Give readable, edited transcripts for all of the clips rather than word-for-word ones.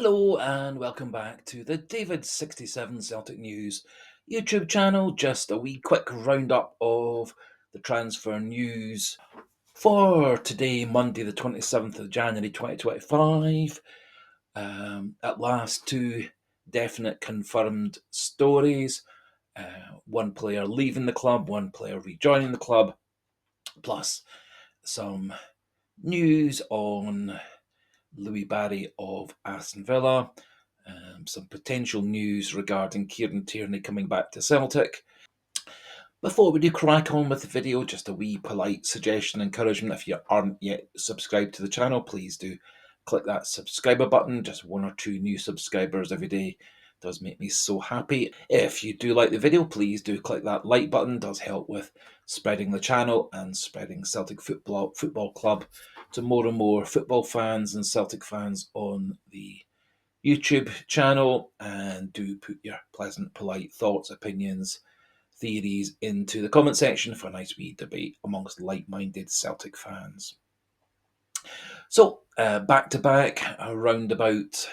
Hello and welcome back to the David67 Celtic News YouTube channel. Just a wee quick roundup of the transfer news for today, Monday, the 27th of January 2025. At last, two definite confirmed stories. One player leaving the club, one player rejoining the club, plus some news on Louie Barry of Aston Villa, some potential news regarding Kieran Tierney coming back to Celtic. Before we do crack on with the video, just a wee polite suggestion, encouragement. If you aren't yet subscribed to the channel, please do click that subscriber button. Just one or two new subscribers every day does make me so happy. If you do like the video, please do click that like button. It does help with spreading the channel and spreading Celtic Football Club to more and more football fans and Celtic fans on the YouTube channel. And do put your pleasant, polite thoughts, opinions, theories into the comment section for a nice wee debate amongst like-minded Celtic fans. So, back to back, around about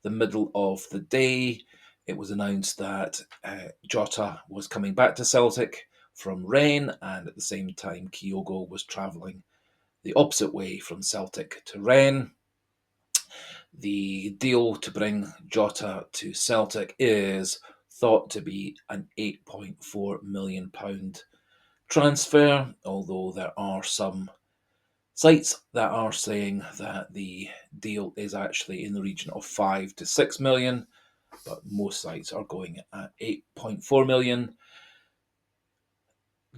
the middle of the day, it was announced that Jota was coming back to Celtic from Rennes, and at the same time, Kyogo was travelling the opposite way from Celtic to Rennes. The deal to bring Jota to Celtic is thought to be an £8.4 million transfer, although there are some sites that are saying that the deal is actually in the region of 5 to 6 million, but most sites are going at 8.4 million.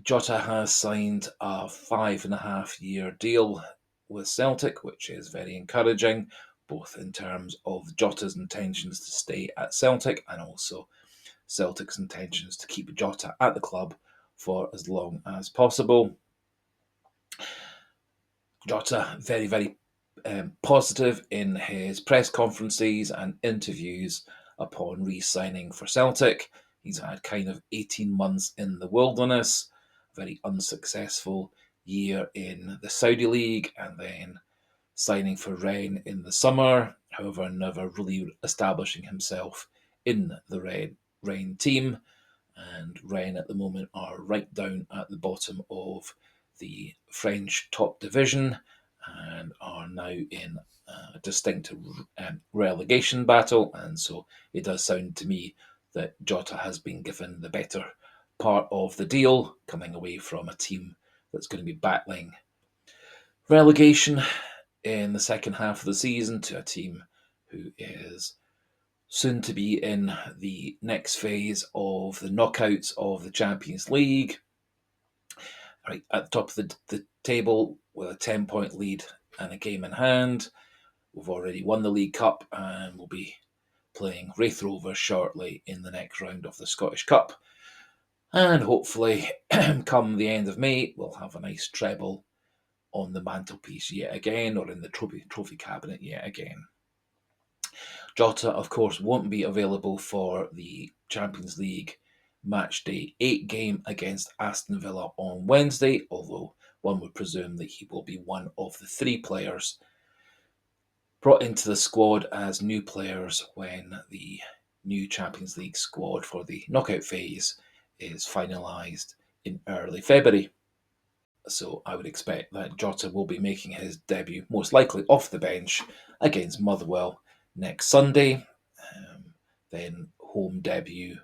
Jota has signed a 5.5-year deal with Celtic, which is very encouraging, both in terms of Jota's intentions to stay at Celtic and also Celtic's intentions to keep Jota at the club for as long as possible. Jota, very, very positive in his press conferences and interviews upon re-signing for Celtic. He's had kind of 18 months in the wilderness, very unsuccessful year in the Saudi League, and then signing for Rennes in the summer, however, never really establishing himself in the Rennes team. And Rennes at the moment are right down at the bottom of the French top division and are now in a distinct relegation battle. And so it does sound to me that Jota has been given the better part of the deal, coming away from a team that's going to be battling relegation in the second half of the season to a team who is soon to be in the next phase of the knockouts of the Champions League. Right at the top of the table with a 10-point lead and a game in hand. We've already won the League Cup and we'll be playing Wraith Rovers shortly in the next round of the Scottish Cup. And hopefully, come the end of May, we'll have a nice treble on the mantelpiece yet again, or in the trophy cabinet yet again. Jota, of course, won't be available for the Champions League match day 8 game against Aston Villa on Wednesday, although one would presume that he will be one of the 3 players brought into the squad as new players when the new Champions League squad for the knockout phase is finalised in early February. So I would expect that Jota will be making his debut, most likely off the bench, against Motherwell next Sunday. Then home debut,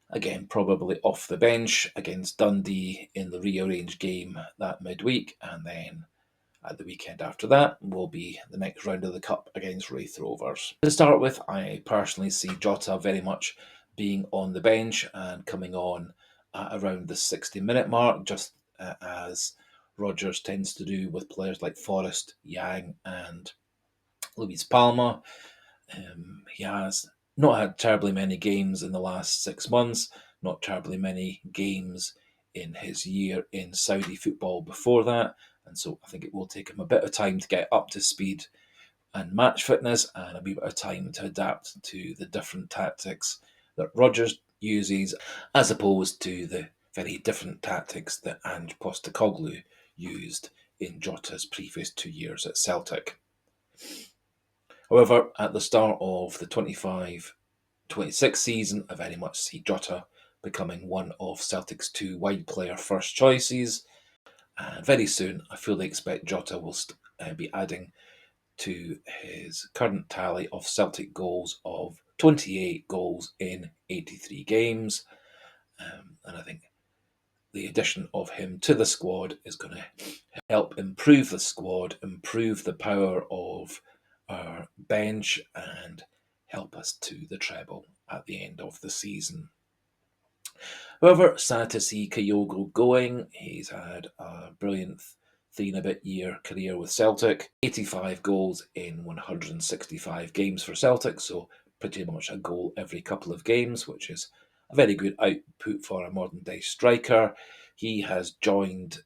again probably off the bench, against Dundee in the rearranged game that midweek. And then at the weekend after that will be the next round of the Cup against Wraith Rovers. To start with, I personally see Jota very much being on the bench and coming on at around the 60-minute mark, just as Rodgers tends to do with players like Forrest, Yang and Luis Palma. He has not had terribly many games in the last 6 months, not terribly many games in his year in Saudi football before that. And so I think it will take him a bit of time to get up to speed and match fitness, and a wee bit of time to adapt to the different tactics that Rodgers uses, as opposed to the very different tactics that Ange Postecoglou used in Jota's previous 2 years at Celtic. However, at the start of the 25-26 season, I very much see Jota becoming one of Celtic's two wide player first choices. And very soon, I fully expect Jota will be adding to his current tally of Celtic goals of 28 goals in 83 games. And I think the addition of him to the squad is going to help improve the squad, improve the power of our bench, and help us to the treble at the end of the season. However, sad to see Kyogo going. He's had a brilliant 3 and a bit year career with Celtic. 85 goals in 165 games for Celtic, so pretty much a goal every couple of games, which is a very good output for a modern day striker. He has joined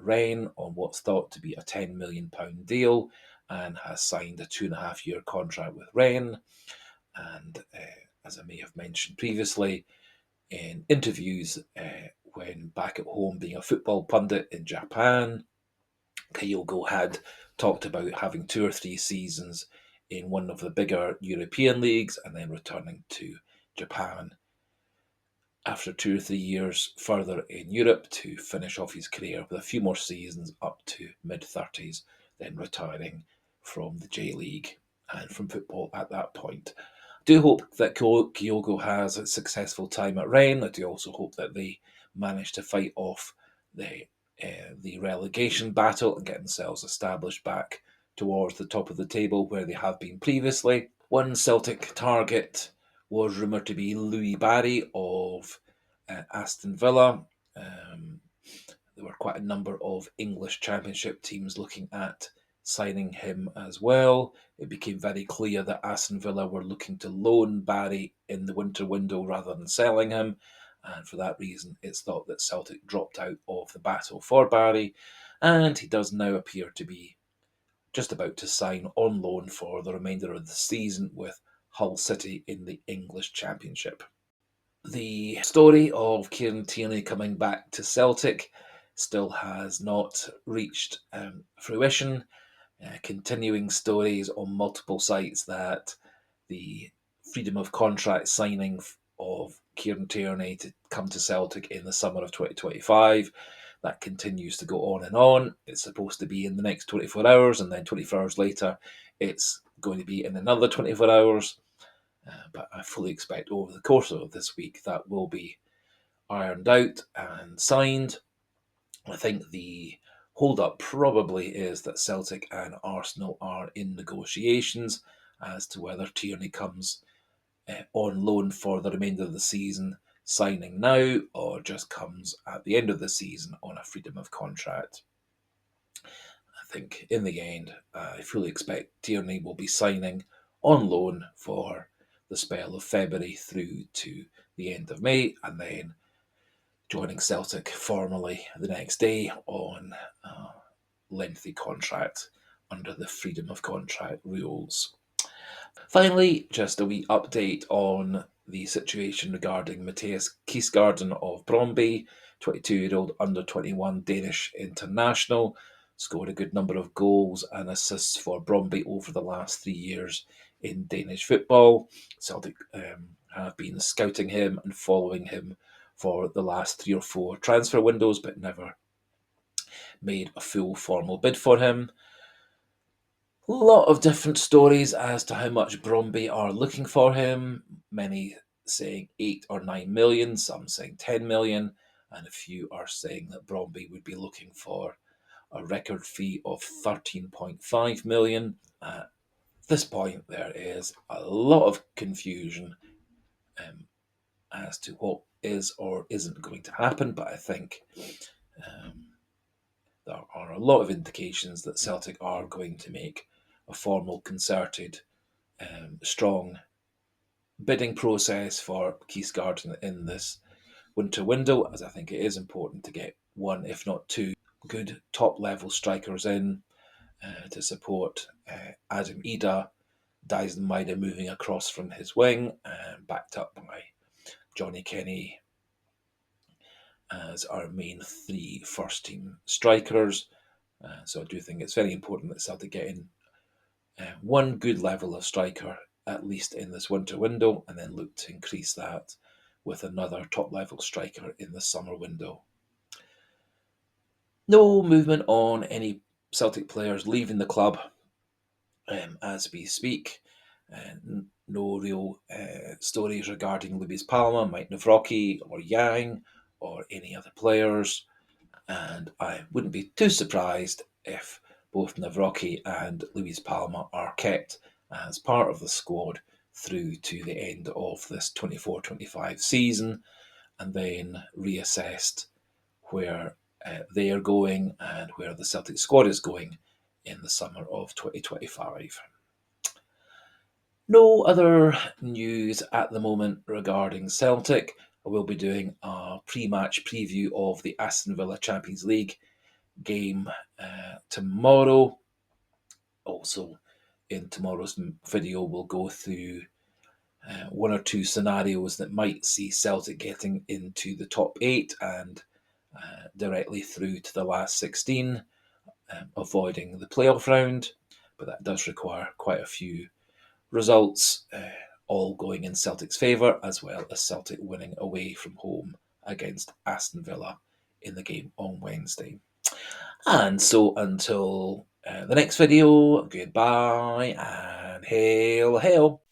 Rennes on what's thought to be a £10 million deal and has signed a 2.5 year contract with Rennes. And as I may have mentioned previously, in interviews when back at home being a football pundit in Japan, Kyogo had talked about having 2 or 3 seasons in one of the bigger European leagues and then returning to Japan after 2 or 3 years further in Europe to finish off his career with a few more seasons up to mid-30s, then retiring from the J League and from football at that point. Do hope that Kyogo has a successful time at Rennes. I do also hope that they manage to fight off the relegation battle and get themselves established back towards the top of the table where they have been previously. One Celtic target was rumoured to be Louie Barry of Aston Villa. There were quite a number of English Championship teams looking at signing him as well. It became very clear that Aston Villa were looking to loan Barry in the winter window rather than selling him. And for that reason, it's thought that Celtic dropped out of the battle for Barry. And he does now appear to be just about to sign on loan for the remainder of the season with Hull City in the English Championship. The story of Kieran Tierney coming back to Celtic still has not reached fruition. Continuing stories on multiple sites that the freedom of contract signing of Kieran Tierney to come to Celtic in the summer of 2025, that continues to go on and on. It's supposed to be in the next 24 hours, and then 24 hours later, it's going to be in another 24 hours. But I fully expect over the course of this week that will be ironed out and signed. I think the hold up probably is that Celtic and Arsenal are in negotiations as to whether Tierney comes on loan for the remainder of the season, signing now, or just comes at the end of the season on a freedom of contract. I think in the end, I fully expect Tierney will be signing on loan for the spell of February through to the end of May, and then joining Celtic formally the next day on a lengthy contract under the freedom of contract rules. Finally, just a wee update on the situation regarding Matthias Kvistgaarden of Brøndby, 22-year-old under-21 Danish international, scored a good number of goals and assists for Brøndby over the last 3 years in Danish football. Celtic have been scouting him and following him for the last 3 or 4 transfer windows, but never made a full formal bid for him. A lot of different stories as to how much Brøndby are looking for him. Many saying 8 or 9 million, some saying 10 million, and a few are saying that Brøndby would be looking for a record fee of 13.5 million. At this point, there is a lot of confusion as to what is or isn't going to happen, but I think there are a lot of indications that Celtic are going to make a formal, concerted, strong bidding process for Kvistgaarden in this winter window, as I think it is important to get one, if not two, good top-level strikers in to support Adam Ida, Dyson Maida moving across from his wing, backed up by Johnny Kenny as our main 3 first-team strikers. So I do think it's very important that Celtic get in one good level of striker at least in this winter window, and then look to increase that with another top level striker in the summer window. No movement on any Celtic players leaving the club as we speak. No real stories regarding Louie Palma, Mike Navrocki, or Yang, or any other players. And I wouldn't be too surprised if both Navrocki and Louie Palma are kept as part of the squad through to the end of this 24-25 season, and then reassessed where they are going and where the Celtic squad is going in the summer of 2025. No other news at the moment regarding Celtic. I will be doing a pre-match preview of the Aston Villa Champions League game tomorrow. Also, in tomorrow's video, we'll go through one or two scenarios that might see Celtic getting into the top 8 and directly through to the last 16, avoiding the playoff round. But that does require quite a few results, all going in Celtic's favour, as well as Celtic winning away from home against Aston Villa in the game on Wednesday. And so until the next video, goodbye and hail, hail.